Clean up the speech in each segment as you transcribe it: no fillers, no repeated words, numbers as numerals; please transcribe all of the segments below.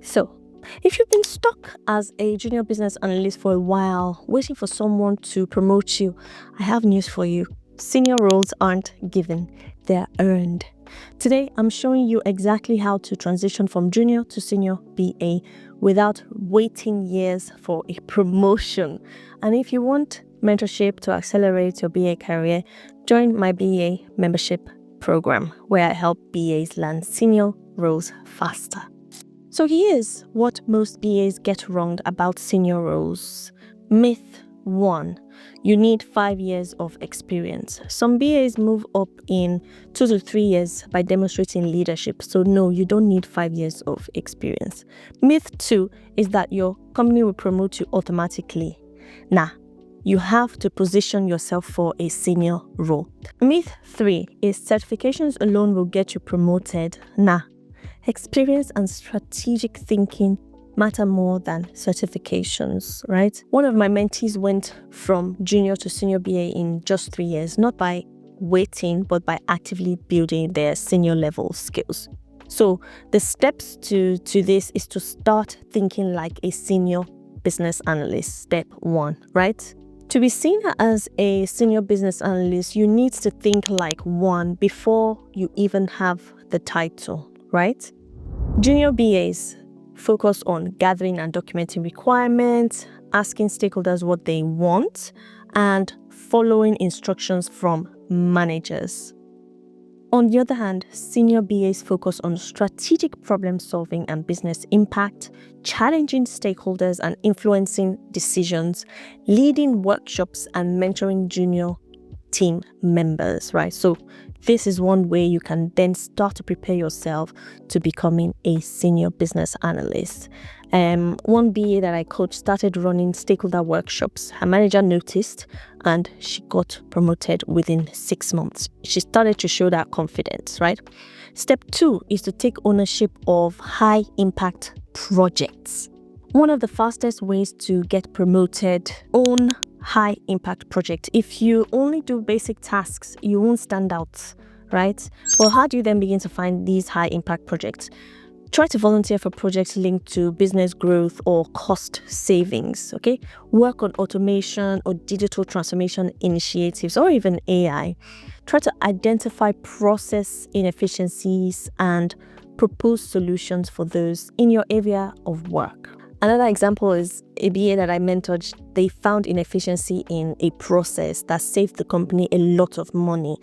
So, if you've been stuck as a junior business analyst for a while, waiting for someone to promote you, I have news for you. Senior roles aren't given, they're earned. Today, I'm showing you exactly how to transition from junior to senior BA without waiting years for a promotion. And if you want mentorship to accelerate your BA career, join my BA membership program where I help BAs land senior roles faster. So here's what most BAs get wrong about senior roles. Myth 1. You need 5 years of experience. Some BAs move up in 2 to 3 years by demonstrating leadership. So no, you don't need 5 years of experience. Myth 2 is that your company will promote you automatically. Nah, you have to position yourself for a senior role. Myth 3 is certifications alone will get you promoted. Nah. Experience and strategic thinking matter more than certifications, right? One of my mentees went from junior to senior BA in just 3 years, not by waiting, but by actively building their senior level skills. So the steps to this is to start thinking like a senior business analyst, step 1, right? To be seen as a senior business analyst, you need to think like one before you even have the title, right? Junior BAs focus on gathering and documenting requirements, asking stakeholders what they want, and following instructions from managers. On the other hand, senior BAs focus on strategic problem solving and business impact, challenging stakeholders and influencing decisions, leading workshops and mentoring junior team members, right? So this is one way you can then start to prepare yourself to becoming a senior business analyst. One BA that I coached started running stakeholder workshops. Her manager noticed and she got promoted within 6 months. She started to show that confidence, right? Step 2 is to take ownership of high impact projects. One of the fastest ways to get promoted, own high impact project. If you only do basic tasks, you won't stand out, right? Well, how do you then begin to find these high impact projects? Try to volunteer for projects linked to business growth or cost savings, okay? Work on automation or digital transformation initiatives or even AI. Try to identify process inefficiencies and propose solutions for those in your area of work. Another example is a BA that I mentored. They found inefficiency in a process that saved the company a lot of money.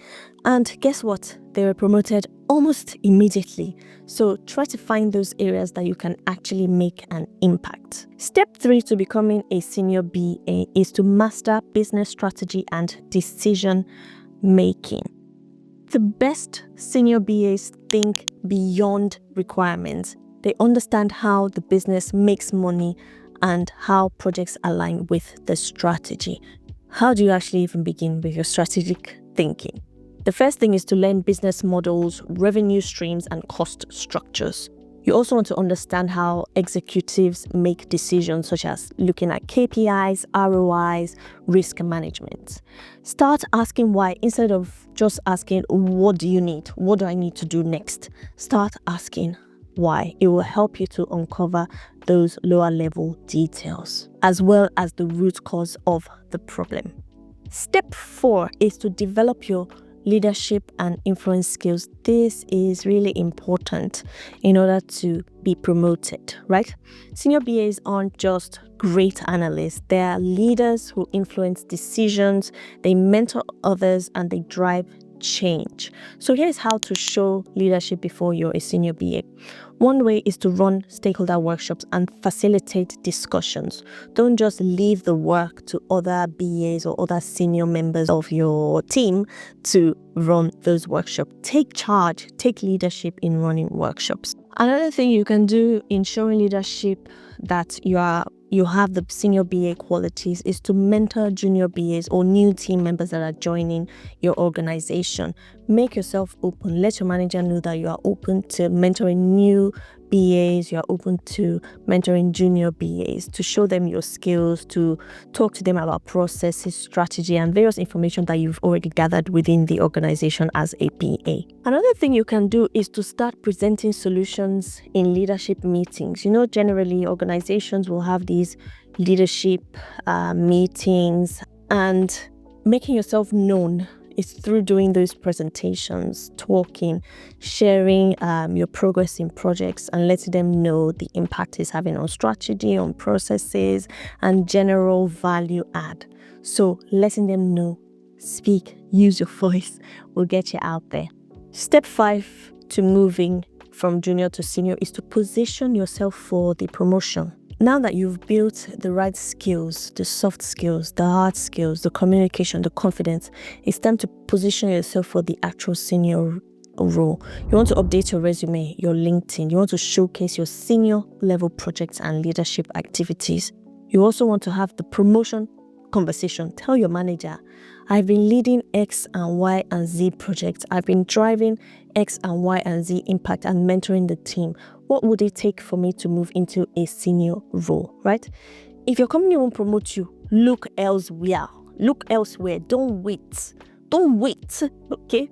And guess what? They were promoted almost immediately. So try to find those areas that you can actually make an impact. Step 3 to becoming a senior BA is to master business strategy and decision making. The best senior BAs think beyond requirements. They understand how the business makes money and how projects align with the strategy. How do you actually even begin with your strategic thinking? The first thing is to learn business models, revenue streams, and cost structures. You also want to understand how executives make decisions, such as looking at KPIs, ROIs, risk management. Start asking why instead of just asking, what do you need? What do I need to do next? Start asking why. It will help you to uncover those lower level details as well as the root cause of the problem. Step 4 is to develop your leadership and influence skills. This is really important in order to be promoted, right? Senior BAs aren't just great analysts. They are leaders who influence decisions, they mentor others, and they drive change. So here's how to show leadership before you're a senior BA. One way is to run stakeholder workshops and facilitate discussions. Don't just leave the work to other BAs or other senior members of your team to run those workshops. Take charge, take leadership in running workshops. Another thing you can do in showing leadership that you have the senior BA qualities is to mentor junior BAs or new team members that are joining your organization. Make yourself open. Let your manager know that you are open to mentoring new BAs, you're open to mentoring junior BAs, to show them your skills, to talk to them about processes, strategy, and various information that you've already gathered within the organization as a BA. Another thing you can do is to start presenting solutions in leadership meetings. Generally organizations will have these leadership meetings, and making yourself known is through doing those presentations, talking, sharing your progress in projects, and letting them know the impact it's having on strategy, on processes, and general value add. So letting them know, speak, use your voice will get you out there. Step 5 to moving from junior to senior is to position yourself for the promotion. Now that you've built the right skills, the soft skills, the hard skills, the communication, the confidence, it's time to position yourself for the actual senior role. You want to update your resume, your LinkedIn. You want to showcase your senior level projects and leadership activities. You also want to have the promotion conversation. Tell your manager, I've been leading X and Y and Z projects. I've been driving X and Y and Z impact and mentoring the team. What would it take for me to move into a senior role, right? If your company won't promote you, look elsewhere. Look elsewhere. Don't wait. Okay?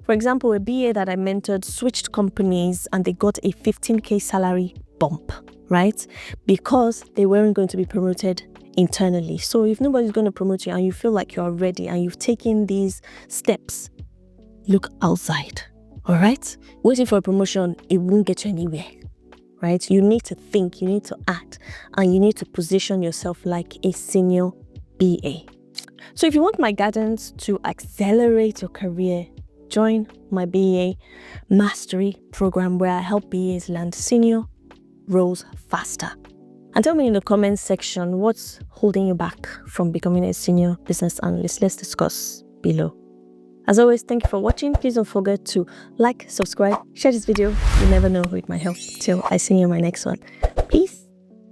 For example, a BA that I mentored switched companies and they got a 15K salary bump, right? Because they weren't going to be promoted internally. So if nobody's going to promote you and you feel like you're ready and you've taken these steps, look outside. All right? Waiting for a promotion, it won't get you anywhere, right? You need to think, you need to act, and you need to position yourself like a senior BA. So if you want my guidance to accelerate your career, join my BA Mastery program where I help BAs land senior roles faster. And tell me in the comments section what's holding you back from becoming a senior business analyst. Let's discuss below. As always, thank you for watching. Please don't forget to like, subscribe, share this video. You never know who it might help. Till I see you in my next one.